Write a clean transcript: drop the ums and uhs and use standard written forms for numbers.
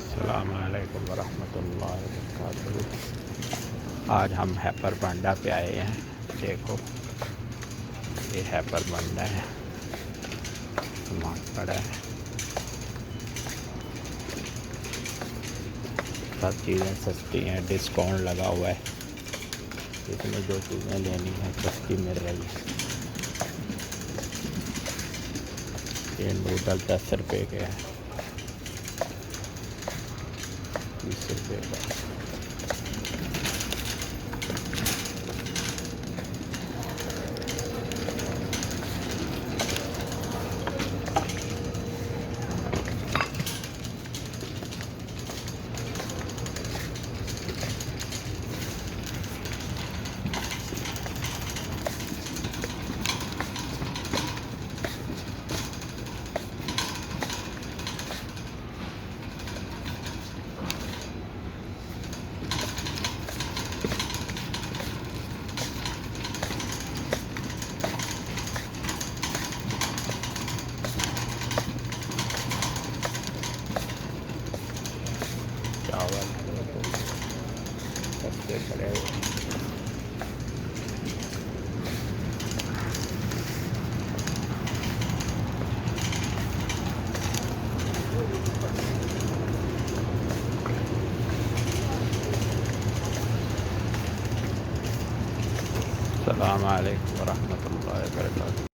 अस्सलाम वालेकुम वरहमतुल्लाहि वबरकातुहू। आज हम हैपर बांडा पे आए हैं। देखो ये हैपर बांडा है, सामान पड़ा है, सब चीज़ें सस्ती हैं, डिस्काउंट लगा हुआ है। इसमें जो चीज़ें लेनी है सस्ती मिल रही है। ये नूडल 10 रुपये के है, 20 रुपये का। चावल सस्ते पड़े हुए हैं। अस्सलाम वालेकुम वरहमतुल्लाहि वबरकातुहू।